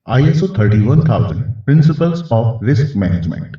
ISO 31000 principles of risk management.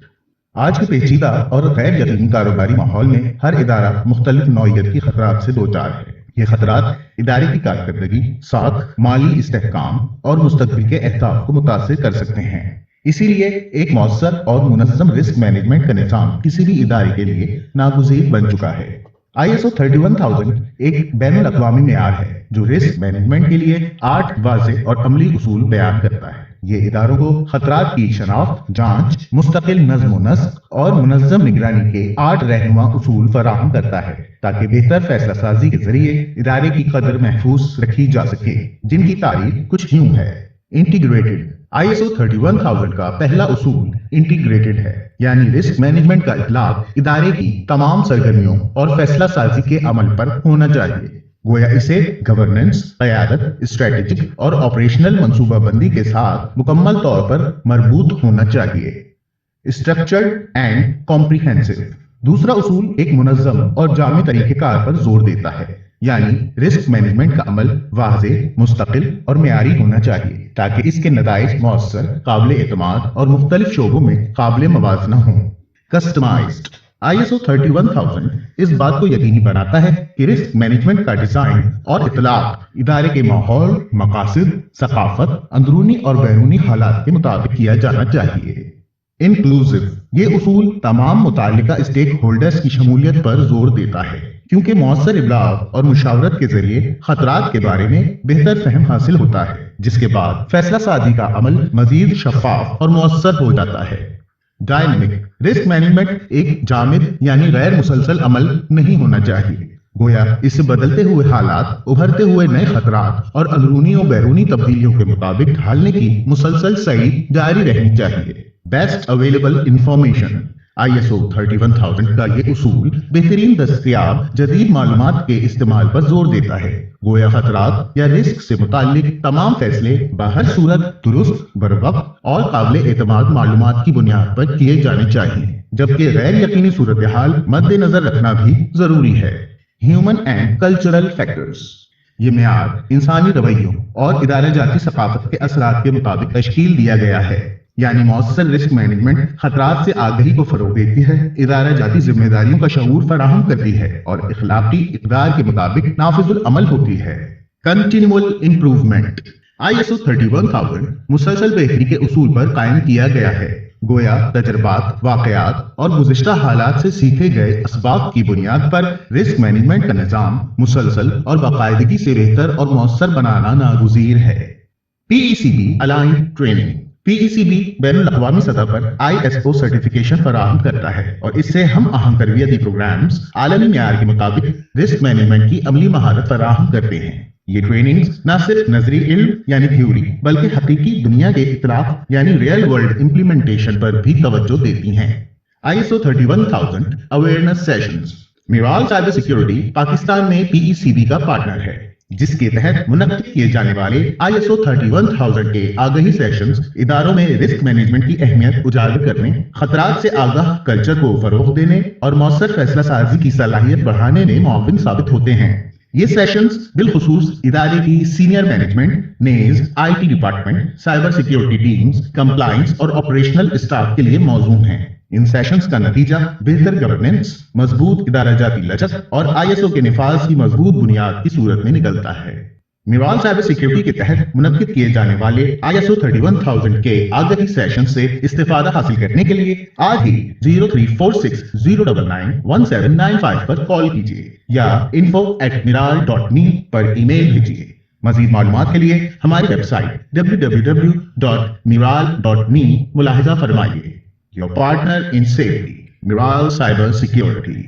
आज के पेचीदा और गैर यकीनी कारोबारी माहौल में हर इदारा मुख्तलिफ नौइयत की खतरात से दोचार है। ये खतरात इदारे की कारकर्दगी, साख, माली इस्तेहकाम और मुस्तकबिल के अहदाफ को मुतासिर कर सकते हैं। इसीलिए एक मौसर और मुनज़्ज़म रिस्क मैनेजमेंट का निज़ाम किसी भी इदारे के लिए नागुज़ीर बन चुका है। ISO 31000 एक बैनुल अक़वामी मेयार है जो रिस्क मैनेजमेंट के लिए 8 वाज़ेह और अमली उसूल बयान करता है। ये इदारों को खतरात की शनाख्त, जांच, मुस्तकिल नज़्म व नस्क और मुनज़्ज़म निगरानी के 8 रहनुमा उसूल फराहम करता है ताकि बेहतर फैसला साजी के जरिए इदारे की कदर महफूज रखी जा सके, जिनकी तारीफ कुछ यूं है। इंटीग्रेटेड। ISO 31000 का पहला उसूल इंटीग्रेटेड है, यानी रिस्क मैनेजमेंट का इतलाक इदारे की तमाम सरगर्मियों और फैसला साजी के अमल पर होना चाहिए। गोया इसे गवर्नेंस, क़यादत, स्ट्रेटेजिक और ऑपरेशनल मंसूबाबंदी के साथ मुकम्मल तौर पर मरबूत होना चाहिए। Structured and comprehensive. दूसरा उसूल एक मुनज़्ज़म और जामे तरीक़ेकार पर जोर देता है, यानी रिस्क मैनेजमेंट का अमल वाज़ेह, मुस्तकिल और मेयारी होना चाहिए ताकि इसके नताइज मौसर, काबिल एतमाद और मुख्तलिफ शोबों में काबिल मवाज़ना हों। कस्टमाइज्ड। ISO 31000 इस बात को यकीनी बनाता है कि रिस्क मैनेजमेंट का डिजाइन और इतलाक इदारे के माहौल, मकासद, सकाफत, अंदरूनी और बैरूनी हालात के मुताबिक किया जाना चाहिए। इंक्लूसिव। ये उसूल तमाम मुताल्लिका स्टेक होल्डर्स की शमूलियत पर जोर देता है, क्योंकि मौसर इब्लाग और मुशावरत के जरिए खतरात के बारे में बेहतर फहम हासिल होता है, जिसके बाद फैसला साजी का अमल मजीद शफ़ाफ और मौसर हो जाता है। डायनेमिक। रिस्क मैनेजमेंट एक जामिद यानी गैर मुसलसल अमल नहीं होना चाहिए। गोया इससे बदलते हुए हालात, उभरते हुए नए खतरात और अंदरूनी और बैरूनी तब्दीलियों के मुताबिक ढालने की मुसलसल सही जारी रहनी चाहिए। Best available information. ISO 31000 का ये उसूल बेहतरीन दस्तयाब जदीद मालूमात के इस्तेमाल पर जोर देता है। गोया खतरात या रिस्क से मुताल्लिक तमाम फैसले बहर सूरत दुरुस्त, बरवक्त और काबिल एतमाद मालूमात की बुनियाद पर किए जाने चाहिए, जबकि गैर यकीनी सूरत हाल मद्देनजर रखना भी जरूरी है। Human and cultural factors. ये मेयार इंसानी रवैयों और इदारे जाती सकाफत के असरात के मुताबिक तश्कील दिया गया है, यानी मौसर रिस्क मैनेजमेंट खतरात से आगही को फरोग देती है, इदारा जाती जिम्मेदारियों का शऊर फराहम करती है और इखलाकी इक़दार के मुताबिक नाफिजुल अमल होती है। Continual improvement. ISO 31000 मुसलसल बेहतरी के उसूल पर कायम किया गया है। गोया तजर्बात, वाक़यात और गुज़िश्ता हालात से सीखे गए असबाब की बुनियाद पर रिस्क मैनेजमेंट का निज़ाम मुसलसल और बाकायदगी से बेहतर और मौसर बनाना नागुज़ीर है। PECB aligned training. PECB बैनुल अक़वामी सतह पर ISO सर्टिफिकेशन फराहम करता है और इससे हम आहंग तरबियती प्रोग्राम्स आलमी मेयार के मुताबिक रिस्क मैनेजमेंट की अमली महारत फराहम करते हैं। ये ट्रेनिंग्स न सिर्फ नजरी इल्म यानी थ्योरी, बल्कि हकीकी दुनिया के इतलाक यानी रियल वर्ल्ड इम्प्लीमेंटेशन पर भी तवज्जो देती हैं। ISO 31000 awareness sessions. Miral cyber security Pakistan में PECB का पार्टनर है, जिसके तहत मुनक्किद किए जाने वाले ISO 31000 के आगाही सेशंस इदारों में रिस्क मैनेजमेंट की अहमियत उजागर करने, खतरात से आगाह कल्चर को फरोग देने और मौसर फैसला साजी की सलाहियत बढ़ाने में मुआविन साबित होते हैं। ये सेशंस बिलखुसूस इदारे की senior management, Naz, IT department, cyber security teams, compliance और ऑपरेशनल स्टाफ के लिए मौजूद हैं। इन सेशंस का नतीजा बेहतर गवर्नेंस, मजबूत इदारा जाती लचक और ISO के निफाज की मजबूत बुनियाद की सूरत में निकलता है। मिराल साइबर सिक्योरिटी के तहत मुनक्किद किए जाने वाले ISO 31000 के आगाही सेशन से इस्तेफादा हासिल करने के लिए आज ही 0346099195 पर कॉल कीजिए या info@miral.me पर ईमेल भेजिए। मजीद मालूमात के लिए हमारी वेबसाइट www.miral.me मुलाहिजा फरमाइए। Your partner in safety, Miral Cyber Security.